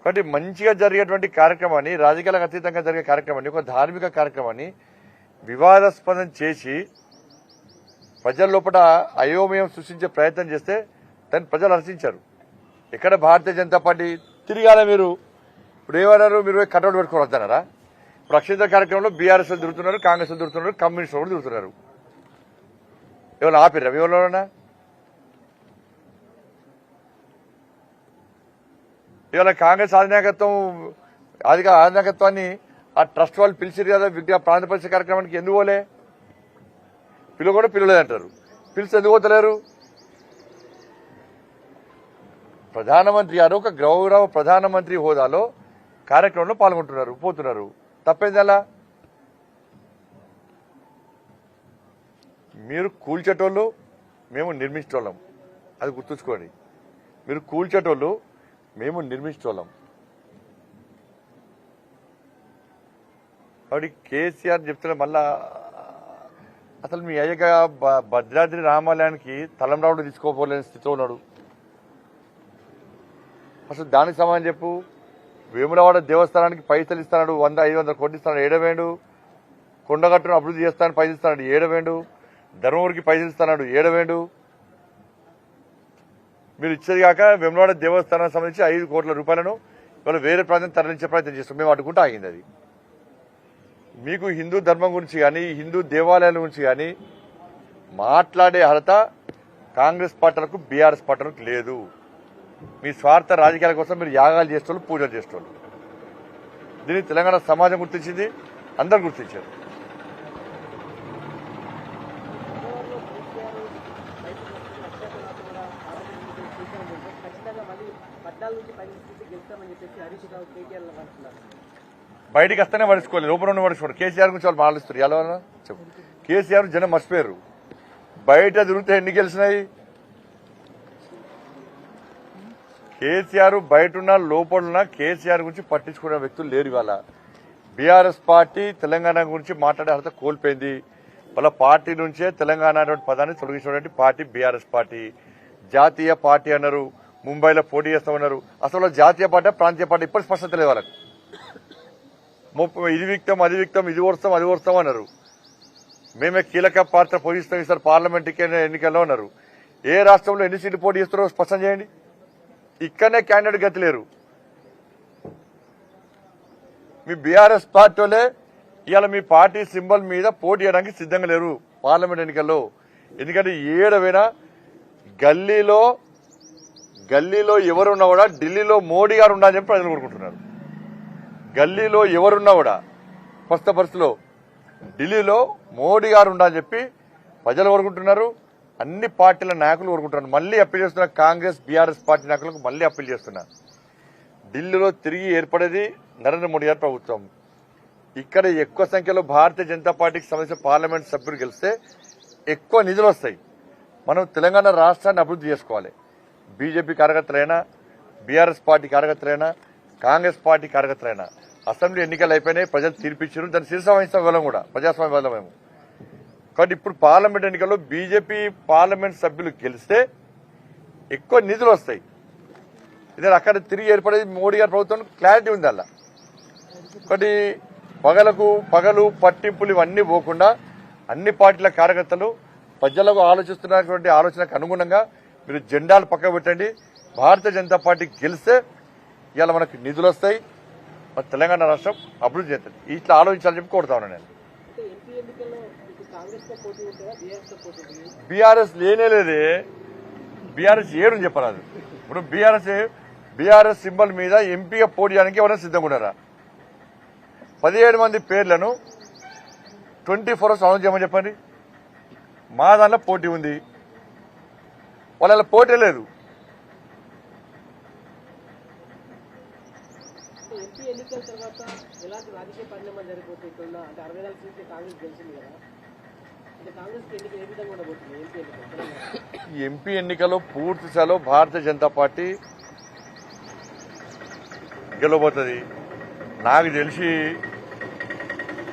కాబట్టి మంచిగా జరిగేటువంటి కార్యక్రమాన్ని, రాజకీయాలకు అతీతంగా జరిగే కార్యక్రమాన్ని, ఒక ధార్మిక కార్యక్రమాన్ని వివాదాస్పదం చేసి ప్రజల లోపల అయోమయం సృష్టించే ప్రయత్నం చేస్తే దాన్ని ప్రజలు హర్షించారు. ఎక్కడ భారతీయ జనతా పార్టీ తిరిగాల మీరు ఇప్పుడు ఏమన్నారు, మీరు కటౌట్ పెట్టుకుని వద్దన్నారా? ఇప్పుడు అక్షంత కార్యక్రమంలో బీఆర్ఎస్ తిరుగుతున్నారు, కాంగ్రెస్ తిరుగుతున్నారు, కమ్యూనిస్టులు కూడా తిరుగుతున్నారు. ఏమైనా ఆపిర్రా ఎవరైనా? ఇవాళ కాంగ్రెస్ అధినాయకత్వాన్ని ఆ ట్రస్ట్ వాళ్ళు పిలిచిరు కదా ప్రాంత పరిషత్ కార్యక్రమానికి, ఎందుకు పోలే? కూడా పిలవలేదంటారు. పిలిచి ఎందుకు పోతలేరు? ప్రధానమంత్రి గారు ఒక గౌరవ ప్రధానమంత్రి హోదాలో కార్యక్రమంలో పాల్గొంటున్నారు, పోతున్నారు. తప్పేంది అలా? మీరు కూల్చేటోళ్ళు, మేము నిర్మించేటోళ్ళం, అది గుర్తుంచుకోండి. మీరు కూల్చేటోళ్ళు, మేము నిర్మించేటోళ్ళం. కాబట్టి కేసీఆర్ చెప్తున్నా మళ్ళా అసలు మీ అయ్యగా భద్రాద్రి రామాలయానికి తలంరావుడు తీసుకోపోలేని స్థితిలో ఉన్నాడు. అసలు దానికి సమాధానం చెప్పు. వేములవాడ దేవస్థానానికి పైసలు ఇస్తాడు, 100-500 కోట్లు ఇస్తాడు, ఏడవేండు. కొండగట్టును అభివృద్ధి చేస్తానని పైసలు ఇస్తాడు, ఏడవేండు. ధర్మవరికి పైసలు ఇస్తాడు, ఏడవేండు. మీరు ఇచ్చేది కాక వేములవాడ దేవస్థానానికి సంబంధించి 5 కోట్ల రూపాయలను ఇవాళ వేరే ప్రాంతం తరలించే ప్రయత్నం చేస్తాం. మేము అడ్డుకుంటూ ఆగింది. అది మీకు హిందూ ధర్మం గురించి కానీ, హిందూ దేవాలయాల గురించి కానీ మాట్లాడే అర్హత కాంగ్రెస్ పార్టీలకు, బీఆర్ఎస్ పార్టీలకు లేదు. మీ స్వార్థ రాజకీయాల కోసం మీరు యాగాలు చేసేవాళ్ళు, పూజలు చేసేవాళ్ళు. దీన్ని తెలంగాణ సమాజం గుర్తించింది, అందరు గుర్తించారు. బయటికి వస్తేనే పడుచుకోలేదు, లోపల ఉన్న పడుచుకోండి. కేసీఆర్ గురించి వాళ్ళు మాట్లాడుస్తారు. ఎలా చెప్పు. కేసీఆర్ జనం మర్చిపోయారు. బయట తిరిగితే ఎన్ని గెలిచినాయి? కేసీఆర్ బయట లోపలున్న కేసీఆర్ గురించి పట్టించుకునే వ్యక్తులు లేరు. ఇవాళ బీఆర్ఎస్ పార్టీ తెలంగాణ గురించి మాట్లాడే అర్హత కోల్పోయింది. వాళ్ళ పార్టీ నుంచే తెలంగాణ అనే పదాన్ని తొలగించినటువంటి పార్టీ బీఆర్ఎస్ పార్టీ. జాతీయ పార్టీ అన్నారు, ముంబైలో పోటీ చేస్తామన్నారు. అసలు జాతీయ పార్టీ, ప్రాంతీయ పార్టీ ఇప్పుడు స్పష్టత లేదు వాళ్ళకు. ఇది విక్తం, అది విక్తం, ఇది ఓడుస్తాం, అది ఓడుస్తాం అన్నారు. మేమే కీలక పాత్ర పోషిస్తాం ఈసారి పార్లమెంట్ ఎన్నికల్లో అన్నారు. ఏ రాష్ట్రంలో ఎన్ని సీట్లు పోటీ చేస్తారో స్పష్టం చేయండి. ఇక్కడనే క్యాండిడేట్ గతి లేరు. మీ బీఆర్ఎస్ పార్టీ వాళ్ళే ఇవాళ మీ పార్టీ సింబల్ మీద పోటీ చేయడానికి సిద్ధంగా లేరు పార్లమెంట్ ఎన్నికల్లో. ఎందుకంటే ఏడవైనా గల్లీలో ఎవరున్నా కూడా ఢిల్లీలో మోడీ గారు ఉండాలని చెప్పి ప్రజలు కోరుకుంటున్నారు. గల్లీలో ఎవరున్నా కూడా ప్రస్తుత పరిస్థితిలో ఢిల్లీలో మోడీ గారు ఉండాలని చెప్పి ప్రజలు కోరుకుంటున్నారు. అన్ని పార్టీల నాయకులు కోరుకుంటున్నారు. మళ్లీ అప్పీల్ చేస్తున్న కాంగ్రెస్, బీఆర్ఎస్ పార్టీ నాయకులకు మళ్లీ అప్పీల్ చేస్తున్నా. ఢిల్లీలో తిరిగి ఏర్పడేది నరేంద్ర మోడీ గారి ప్రభుత్వం. ఇక్కడ ఎక్కువ సంఖ్యలో భారతీయ జనతా పార్టీకి సంబంధించిన పార్లమెంట్ సభ్యులు గెలిస్తే ఎక్కువ నిధులు వస్తాయి. మనం తెలంగాణ రాష్ట్రాన్ని అభివృద్ధి చేసుకోవాలి. బీజేపీ కార్యకర్తలైనా, బీఆర్ఎస్ పార్టీ కార్యకర్తలైనా, కాంగ్రెస్ పార్టీ కార్యకర్తలైనా అసెంబ్లీ ఎన్నికలు అయిపోయినాయి, ప్రజలు తీర్పిచ్చారు. దాన్ని శిరసావహిస్తాం వెళ్ళం కూడా, ప్రజాస్వామ్య వల్ల మేము. కాబట్టి ఇప్పుడు పార్లమెంట్ ఎన్నికల్లో బీజేపీ పార్లమెంట్ సభ్యులు గెలిస్తే ఎక్కువ నిధులు వస్తాయి. ఇదే అక్కడ తిరిగి ఏర్పడేది మోడీ గారి ప్రభుత్వం క్లారిటీ ఉంది. అలా ఒకటి పగలు పట్టింపులు ఇవన్నీ పోకుండా అన్ని పార్టీల కార్యకర్తలు ప్రజలకు ఆలోచిస్తున్నటువంటి ఆలోచనకు అనుగుణంగా మీరు జెండాలు పక్క పెట్టండి. భారతీయ జనతా పార్టీ గెలిస్తే ఇవాళ మనకు నిధులు వస్తాయి, మన తెలంగాణ రాష్ట్రం అభివృద్ధి చేస్తుంది. ఇట్లా ఆలోచించాలని చెప్పి కోరుతా ఉన్నాను నేను. బీఆర్ఎస్ లేనేలేదే, బీఆర్ఎస్ ఏడుని చెప్పరాదు. ఇప్పుడు బీఆర్ఎస్ సింబల్ మీద ఎంపీగా పోటీ చేయడానికి ఎవరైనా సిద్ధంగా ఉన్నారా? 17 మంది పేర్లను 24 hours అనౌన్స్ చేయమని చెప్పండి. మా దాంట్లో పోటీ ఉంది, వాళ్ళ పోటీ లేదు. ఎంపీ ఎన్నికల్లో పూర్తి స్థాయిలో భారతీయ జనతా పార్టీ గెలవబోతుంది. నాకు తెలిసి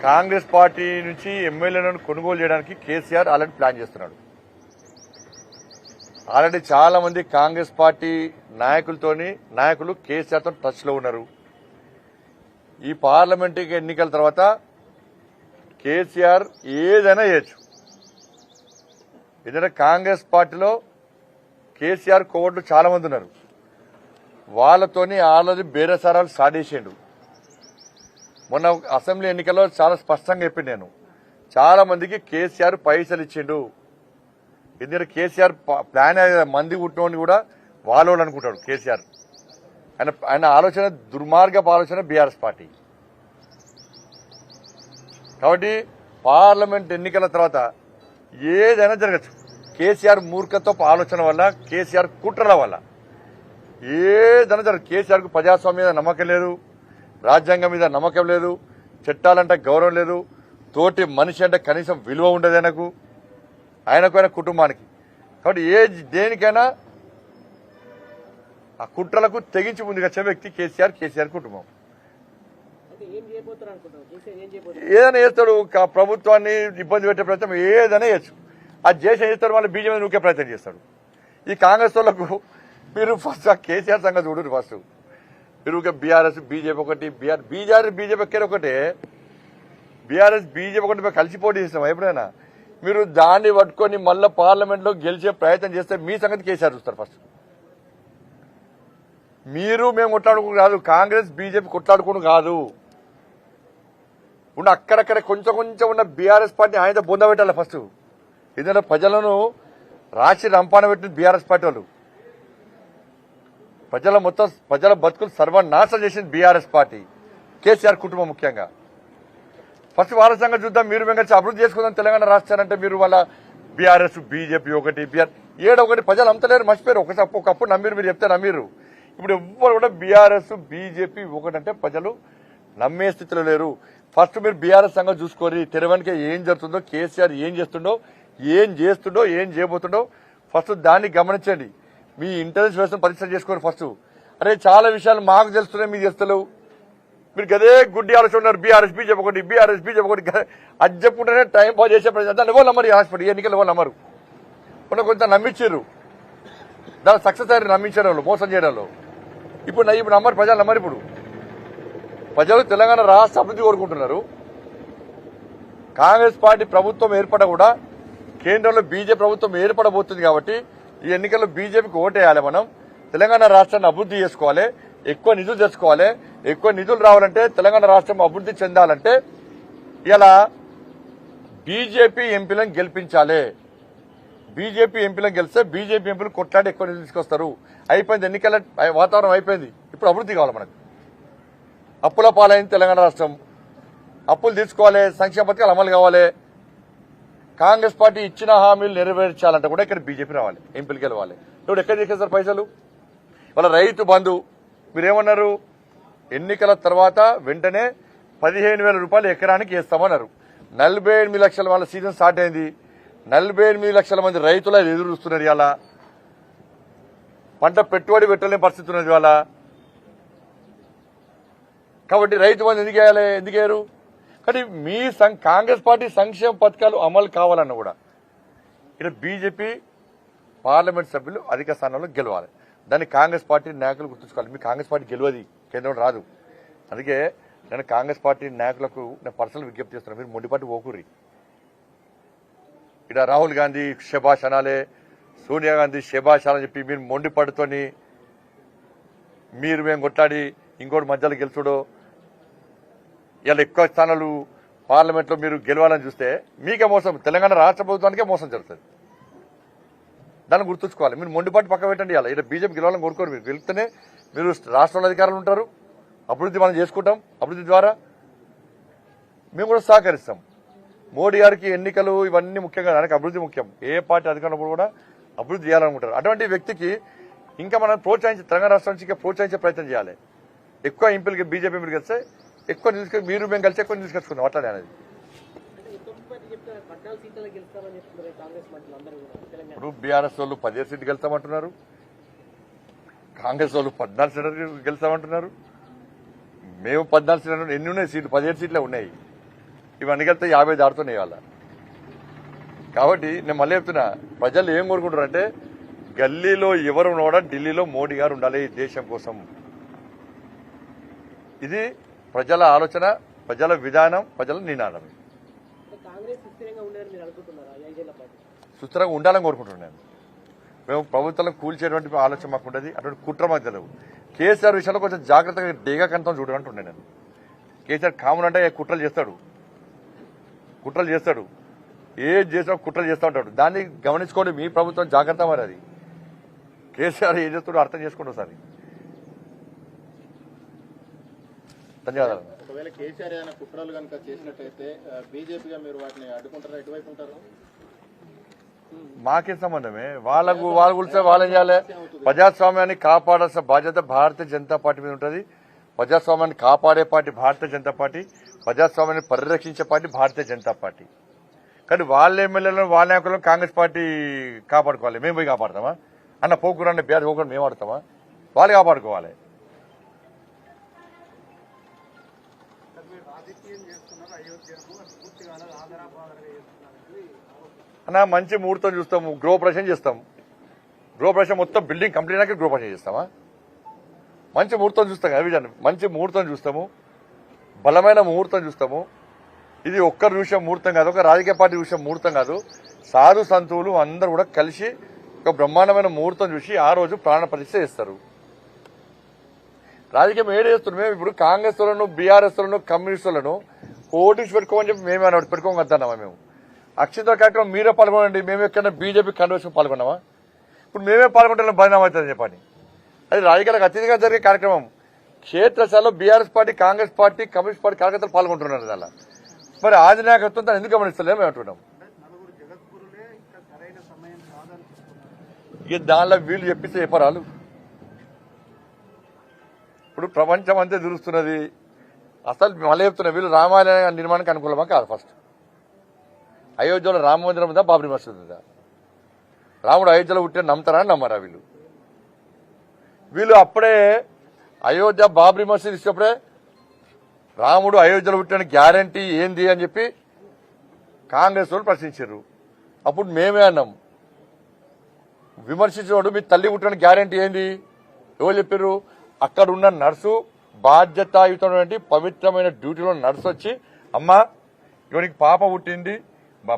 కాంగ్రెస్ పార్టీ నుంచి ఎమ్మెల్యేలను కొనుగోలు చేయడానికి కేసీఆర్ ఆల్రెడీ ప్లాన్ చేస్తున్నాడు. ఆల్రెడీ చాలా మంది కాంగ్రెస్ పార్టీ నాయకులు కేసీఆర్తో టచ్ లో ఉన్నారు. ఈ పార్లమెంట్ ఎన్నికల తర్వాత కేసీఆర్ ఏదైనా చేయొచ్చు. ఎందుకంటే కాంగ్రెస్ పార్టీలో కేసీఆర్ కోవట్లు చాలా మంది ఉన్నారు. వాళ్ళతోని ఆల్రెడీ బేరసారాలు స్టార్ట్ చేసిండు. మొన్న అసెంబ్లీ ఎన్నికల్లో చాలా స్పష్టంగా చెప్పింది నేను, చాలా మందికి కేసీఆర్ పైసలు ఇచ్చిండు. ఎందుకంటే కేసీఆర్ ప్లాన్ మంది పుట్టినోని కూడా వాళ్ళు అనుకుంటాడు కేసీఆర్. ఆయన ఆలోచన దుర్మార్గపు ఆలోచన బీఆర్ఎస్ పార్టీ. కాబట్టి పార్లమెంట్ ఎన్నికల తర్వాత ఏదైనా జరగచ్చు. కేసీఆర్ మూర్ఖత్వపు ఆలోచన వల్ల, కేసీఆర్ కుట్రల వల్ల ఏదైనా జరగదు. కేసీఆర్ కు ప్రజాస్వామ్యం మీద నమ్మకం లేదు, రాజ్యాంగం మీద నమ్మకం లేదు, చట్టాలంటే గౌరవం లేదు, తోటి మనిషి అంటే కనీసం విలువ ఉండదు ఆయనకు ఆయన కుటుంబానికి. కాబట్టి దేనికైనా ఆ కుట్రలకు తెగించి ముందుకు వచ్చే వ్యక్తి కేసీఆర్ కుటుంబం. ఏదైనా చేస్తాడు, ప్రభుత్వాన్ని ఇబ్బంది పెట్టే ప్రయత్నం ఏదైనా చేయొచ్చు. అది చేస్తాడు, మళ్ళీ బీజేపీ నూకే ప్రయత్నం చేస్తాడు. ఈ కాంగ్రెస్ వాళ్ళకు మీరు ఫస్ట్ కేసీఆర్ సంగతి చూడరు. ఫస్ట్ మీరు బీఆర్ఎస్ బీజేపీ ఒకటి, బీజేపీ ఎక్కడ ఒకటే, బీఆర్ఎస్ బీజేపీ ఒకటి కలిసి పోటీ చేస్తాం. ఎప్పుడైనా మీరు దాన్ని పట్టుకొని మళ్ళీ పార్లమెంట్ లో గెలిచే ప్రయత్నం చేస్తే మీ సంగతి కేసీఆర్ చూస్తారు. ఫస్ట్ మేము కొట్లాడుకుని కాదు, కాంగ్రెస్ బీజేపీ కొట్లాడుకుని కాదు, ఉన్న అక్కడక్కడ కొంచెం ఉన్న బీఆర్ఎస్ పార్టీ ఆయన బొంద పెట్టాలి ఫస్ట్. ఎందుకంటే ప్రజలను రాసి రంపాన పెట్టిన బీఆర్ఎస్ పార్టీ వాళ్ళు, ప్రజల బతుకులు సర్వనాశనం చేసింది బీఆర్ఎస్ పార్టీ, కేసీఆర్ కుటుంబం ముఖ్యంగా. ఫస్ట్ వాళ్ళ సంగతి చూద్దాం. మీరు కలిసి అభివృద్ధి చేసుకుందాం తెలంగాణ రాష్ట్రాలంటే మీరు వాళ్ళ బీఆర్ఎస్ బీజేపీ ఒకటి, ఒకటి ప్రజలు అమ్మలేరు, మర్చిపోయారు. ఒకప్పుడు నమ్మిరు, మీరు చెప్తే నమ్మిరు. ఇప్పుడు ఎవ్వరు కూడా బీఆర్ఎస్ బీజేపీ ఒకటంటే ప్రజలు నమ్మే స్థితిలో లేరు. ఫస్ట్ మీరు బీఆర్ఎస్ సంగతి చూసుకోరి, తెరవనికి ఏం జరుగుతుందో, కేసీఆర్ ఏం చేస్తుండో, ఏం చేయబోతుండో ఫస్ట్ దాన్ని గమనించండి. మీ ఇంటెలిజెన్స్ వ్యవస్థను పరీక్ష చేసుకోండి ఫస్ట్. అరే చాలా విషయాలు మాకు తెలుస్తున్నాయి, మీకు తెలుస్తలేవు. మీరు గదే గుడ్డి ఆలోచన ఉన్నారు. బీఆర్ఎస్ బీజేపీ ఒకటి అది చెప్పుకుంటేనే టైం పాస్ చేసే ప్రజలు దాన్ని ఎవరు నమ్మరు. హాస్పిటల్ ఎన్నికలు ఎవరు నమ్మరు. కొంత నమ్మించారు, దాని సక్సెస్ అయ్యారు నమ్మించడంలో, మోసం చేయడంలో. ఇప్పుడు నమ్మరు, ప్రజలు నమ్మరు. ఇప్పుడు ప్రజలు తెలంగాణ రాష్ట్ర అభివృద్ధి కోరుకుంటున్నారు. కాంగ్రెస్ పార్టీ ప్రభుత్వం ఏర్పడ కూడా కేంద్రంలో బీజేపీ ప్రభుత్వం ఏర్పడబోతుంది. కాబట్టి ఈ ఎన్నికల్లో బీజేపీకి ఓటేయాలి. మనం తెలంగాణ రాష్ట్రాన్ని అభివృద్ధి చేసుకోవాలి, ఎక్కువ నిధులు తెచ్చుకోవాలి. ఎక్కువ నిధులు రావాలంటే, తెలంగాణ రాష్ట్రం అభివృద్ధి చెందాలంటే ఇలా బీజేపీ ఎంపీలను గెలిపించాలి. బీజేపీ ఎంపీలను గెలిస్తే బీజేపీ ఎంపీలు కొట్లాడి ఎక్కువ నిధులు తీసుకొస్తారు. అయిపోయింది, ఎన్నికల వాతావరణం అయిపోయింది. ఇప్పుడు అభివృద్ధి కావాలి మనకు. అప్పుల పాలైంది తెలంగాణ రాష్ట్రం, అప్పులు తీసుకోవాలి, సంక్షేమ పథకాలు అమలు కావాలి. కాంగ్రెస్ పార్టీ ఇచ్చిన హామీలు నెరవేర్చాలంటే కూడా ఇక్కడ బీజేపీ రావాలి, ఎంపీలు గెలవాలి. ఇప్పుడు ఎక్కడ చేసేస్తారు పైసలు? వాళ్ళ రైతు బంధు మీరేమన్నారు? ఎన్నికల తర్వాత వెంటనే 15,000 రూపాయలు ఎకరానికి వేస్తామన్నారు. 48 లక్షల వాళ్ళ సీజన్ స్టార్ట్ అయింది. 48 లక్షల మంది రైతులు ఎదురు చూస్తున్నారు. ఇవాళ పంట పెట్టుబడి పెట్టలేని పరిస్థితి ఉన్నది ఇవాళ. కాబట్టి రైతు బంధు ఎందుకు వేయరు? కానీ మీ కాంగ్రెస్ పార్టీ సంక్షేమ పథకాలు అమలు కావాలన్న కూడా ఇక్కడ బీజేపీ పార్లమెంట్ సభ్యులు అధిక స్థానంలో గెలవాలి. దాన్ని కాంగ్రెస్ పార్టీ నాయకులు గుర్తుంచుకోవాలి. మీ కాంగ్రెస్ పార్టీ గెలవది, కేంద్రం రాదు. అందుకే నేను కాంగ్రెస్ పార్టీ నాయకులకు నేను పర్సనల్ విజ్ఞప్తి చేస్తున్నాను, మీరు మొండిపాటి ఓకూరి. ఇక్కడ రాహుల్ గాంధీ శభాష్ అనాలే, సోనియా గాంధీ శభాష్ అని చెప్పి మీరు మొండిపాటుతోని మేము కొట్లాడి ఇంకోటి మధ్యలో గెలుచుడో, ఇలా ఎక్కువ స్థానాలు పార్లమెంట్ లో మీరు గెలవాలని చూస్తే మీకే మోసం, తెలంగాణ రాష్ట్ర ప్రభుత్వానికే మోసం జరుగుతుంది. దాన్ని గుర్తుంచుకోవాలి. మీరు మొండిపాటు పక్క పెట్టండి. ఇలా ఇక్కడ బీజేపీ గెలవాలని కోరుకోరు. మీరు గెలిస్తేనే మీరు రాష్ట్రంలో అధికారులు ఉంటారు, అభివృద్ధి మనం చేసుకుంటాం. అభివృద్ధి ద్వారా మేము కూడా సహకరిస్తాం. మోడీ గారికి ఎన్నికలు ఇవన్నీ ముఖ్యంగా, దానికి అభివృద్ధి ముఖ్యం. ఏ పార్టీ అధికారంలో కూడా అభివృద్ధి చేయాలనుకుంటారు. అటువంటి వ్యక్తికి ఇంకా మనం తెలంగాణ రాష్ట్రం నుంచి ఇంకా ప్రోత్సహించే ప్రయత్నం చేయాలి. ఎక్కువ ఎంపీలకి బీజేపీ మీరు కలిస్తే ఎక్కువ మీరు మేము కలిసి ఎక్కువ తీసుకొచ్చుకుందాం. అట్లానే అనేది ఇప్పుడు బీఆర్ఎస్ వాళ్ళు 17 సీట్లు గెలుస్తామంటున్నారు, కాంగ్రెస్ వాళ్ళు 14 సీట్లు గెలుస్తామంటున్నారు. మేము 14 సీట్లు, ఎన్ని ఉన్నాయి సీట్లు? 17 సీట్లే ఉన్నాయి. ఇవన్నీ కలిస్తే 50 దాడుతున్నాయి వాళ్ళ. కాబట్టి నేను మళ్ళీ చెప్తున్నా, ప్రజలు ఏం కోరుకుంటారు అంటే గల్లీలో ఎవరు కూడా ఢిల్లీలో మోడీ గారు ఉండాలి ఈ దేశం కోసం. ఇది ప్రజల ఆలోచన, ప్రజల విధానం, ప్రజల నినాదం. సుస్థిరంగా ఉండాలని కోరుకుంటున్నాను. మేము ప్రభుత్వాలను కూల్చేటువంటి ఆలోచన మాకు ఉండదు, అటువంటి కుట్ర మాకు తెలియదు. కేసీఆర్ విషయంలో కొంచెం జాగ్రత్తగా డేగా కనతం చూడాలంటున్నాను నేను. కేసీఆర్ కామన్ అంటే కుట్రలు చేస్తాడు, ఏది చేసినా కుట్రలు చేస్తూ ఉంటాడు. దాన్ని గమనించుకోండి, మీ ప్రభుత్వం జాగ్రత్త. మరి అది కేసీఆర్ ఏం చేస్తాడో అర్థం చేసుకోండి ఒకసారి. ధన్యవాదాలు. ఒకవేళ కేసీఆర్ ఏదైనా కుట్రలు కనుక చేసినట్టయితే బీజేపీగా మీరు వాటిని అడ్డుకుంటారా? ఎటువైపు ఉంటారు? మాకేం సంబంధమే, వాళ్ళ గురించి వాళ్ళేం చేయాలి. ప్రజాస్వామ్యాన్ని కాపాడాల్సిన బాధ్యత భారతీయ జనతా పార్టీ మీద ఉంటుంది. ప్రజాస్వామ్యాన్ని కాపాడే పార్టీ భారతీయ జనతా పార్టీ, ప్రజాస్వామ్యాన్ని పరిరక్షించే పార్టీ భారతీయ జనతా పార్టీ. కానీ వాళ్ళ ఎమ్మెల్యేలను, వాళ్ళ నాయకులను కాంగ్రెస్ పార్టీ కాపాడుకోవాలి. మేము పోయి కాపాడతామా? అన్న పోకూరు అన్న బీఆర్ పోకూరు మేము ఆడతామా? వాళ్ళు కాపాడుకోవాలి. అన్న మంచి ముహూర్తం చూస్తాము, గృహప్రవేశం చేస్తాం. గృహప్రవేశం మొత్తం బిల్డింగ్ కంప్లీట్ అయ్యాక గృహప్రవేశం చేస్తామా? మంచి ముహూర్తం చూస్తాం కదా విజయన్, మంచి ముహూర్తం చూస్తాము, బలమైన ముహూర్తం చూస్తాము. ఇది ఒక్కరు చూసే ముహూర్తం కాదు, ఒక రాజకీయ పార్టీ చూసే ముహూర్తం కాదు. సాధు సంతువులు అందరూ కూడా కలిసి ఒక బ్రహ్మాండమైన ముహూర్తం చూసి ఆ రోజు ప్రాణ ప్రతిష్ఠ చేస్తారు. రాజకీయం ఏడు చేస్తున్నాం మేము. ఇప్పుడు కాంగ్రెస్ లను, బీఆర్ఎస్ లను, కమ్యూనిస్టులను ఓటింగ్స్ పెట్టుకోమని చెప్పి మేమే పెట్టుకోగలుగుతున్నామా? మేము అక్షింతల కార్యక్రమం మీరే పాల్గొనండి, మేము ఎక్కడైనా బీజేపీ కన్వెన్షన్ పాల్గొన్నామా? ఇప్పుడు మేమే పాల్గొంటే బదనాం అవుతుందని చెప్పండి. అది రాజకీయాలకు అతీతంగా జరిగే కార్యక్రమం. క్షేత్రస్థాయిలో BRS party, Congress party, communist party కార్యకర్తలు పాల్గొంటున్నారు. అలా మరి ఆధినాయకత్వం దాన్ని ఎందుకు గమనిస్తలేము మేము అంటున్నాం. ఇక దానిలో వీళ్ళు చెప్పిస్తే చెప్పరాలు. ఇప్పుడు ప్రపంచం అంతా తిరుగుతున్నది. అసలు మళ్ళీ చెప్తున్నా, వీళ్ళు రామాలయ నిర్మాణానికి అనుకూలమా కాదు? ఫస్ట్ అయోధ్యలో రామ మందిరం ఉందా, బాబ్రీ మసీద్ ఉందా? రాముడు అయోధ్యలో పుట్టే నమ్ముతారా అని నమ్మరా వీళ్ళు? వీళ్ళు అప్పుడే అయోధ్య బాబ్రీ మసీద్ ఇచ్చినప్పుడే రాముడు అయోధ్యలో పుట్టిన గ్యారంటీ ఏంది అని చెప్పి కాంగ్రెస్ వాళ్ళు ప్రశ్నించారు. అప్పుడు మేమే అన్నాం, విమర్శించినోడు మీ తల్లి పుట్టిన గ్యారంటీ ఏంది? ఎవరు చెప్పారు? అక్కడ ఉన్న నర్సు, బాధ్యతాయుతమైనటువంటి పవిత్రమైన డ్యూటీలో నర్సు వచ్చి, అమ్మా ఇవనికి పాప పుట్టింది,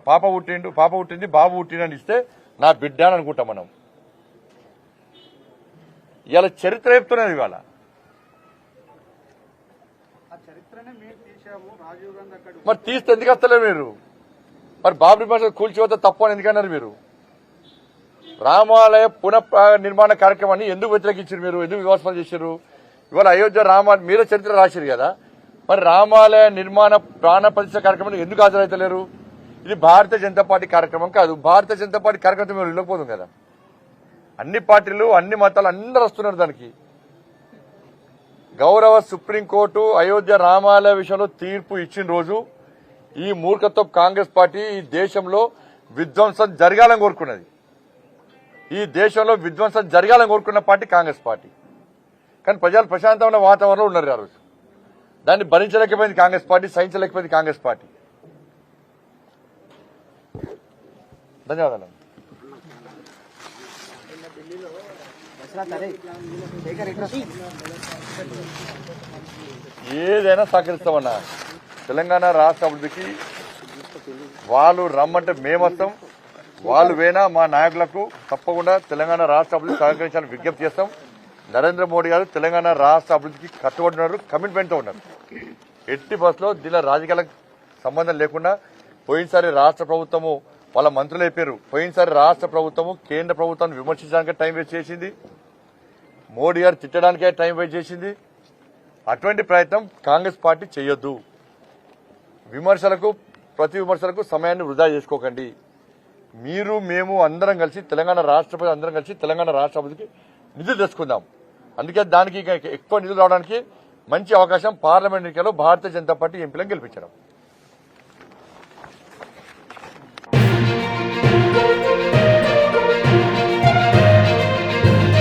బాబు పుట్టింది అని ఇస్తే నా బిడ్డ అని అనుకుంటాం మనం. ఇవాళ చరిత్ర చెప్తున్నది. ఇవాళ మరి తీస్తే ఎందుకు వస్తలేరు మీరు? మరి బాబ్రీ మసీద్ కూల్చిపోతే తప్పు అని ఎందుకన్నారు మీరు? రామాలయ నిర్మాణ కార్యక్రమాన్ని ఎందుకు వ్యతిరేకించారు మీరు? ఎందుకు విమర్శలు చేశారు? ఇవాళ అయోధ్య మీరే చరిత్ర రాశారు కదా, మరి రామాలయ నిర్మాణ ప్రాణ ప్రతిష్ఠ కార్యక్రమాన్ని ఎందుకు హాజరైతలేరు? ఇది భారతీయ జనతా పార్టీ కార్యక్రమం కాదు. భారతీయ జనతా పార్టీ కార్యక్రమం మీరు వెళ్ళకపోతుంది కదా. అన్ని పార్టీలు, అన్ని మతాలు అందరూ వస్తున్నారు దానికి. గౌరవ సుప్రీంకోర్టు అయోధ్య రామాలయ విషయంలో తీర్పు ఇచ్చిన రోజు ఈ మూర్ఖత్వం కాంగ్రెస్ పార్టీ ఈ దేశంలో విధ్వంసం జరగాలని కోరుకున్నది. ఈ దేశంలో విధ్వంసం జరగాలని కోరుకున్న పార్టీ కాంగ్రెస్ పార్టీ. కానీ ప్రజలు ప్రశాంతమైన వాతావరణంలో ఉన్నారు ఆ రోజు. దాన్ని భరించలేకపోయింది కాంగ్రెస్ పార్టీ, సహించలేకపోయింది కాంగ్రెస్ పార్టీ. ధన్యవాదాలు. ఏదైనా సహకరిస్తామన్నా. తెలంగాణ రాష్ట్ర అభివృద్ధికి వాళ్ళు రమ్మంటే మేము వస్తాం, వాళ్ళు వేనా మా నాయకులకు తప్పకుండా తెలంగాణ రాష్ట్ర అభివృద్ధి సహకరించాలని విజ్ఞప్తి చేస్తాం. నరేంద్ర మోడీ గారు తెలంగాణ రాష్ట్ర అభివృద్ధికి కట్టుబడినారు, కమిట్మెంట్తో ఉన్నారు. ఎట్టి బస్సులో దీనిలో రాజకీయాలకు సంబంధం లేకుండా పోయినసారి రాష్ట్ర ప్రభుత్వము వాళ్ళ మంత్రులు అయిపోయారు. పోయినసారి రాష్ట్ర ప్రభుత్వము కేంద్ర ప్రభుత్వాన్ని విమర్శించడానికే టైం వేస్ట్ చేసింది, మోడీ గారు తిట్టడానికే టైం వేస్ట్ చేసింది. అటువంటి ప్రయత్నం కాంగ్రెస్ పార్టీ చేయొద్దు. ప్రతి విమర్శలకు సమయాన్ని వృధా చేసుకోకండి. మీరు, మేము అందరం కలిసి తెలంగాణ రాష్ట్రపతి అందరం కలిసి తెలంగాణ రాష్ట్ర అభివృద్ధికి నిధులు తెచ్చుకుందాం. అందుకే దానికి ఎక్కువ నిధులు రావడానికి మంచి అవకాశం పార్లమెంట్ ఎన్నికల్లో భారతీయ జనతా పార్టీ ఎంపీలను గెలిపించడం.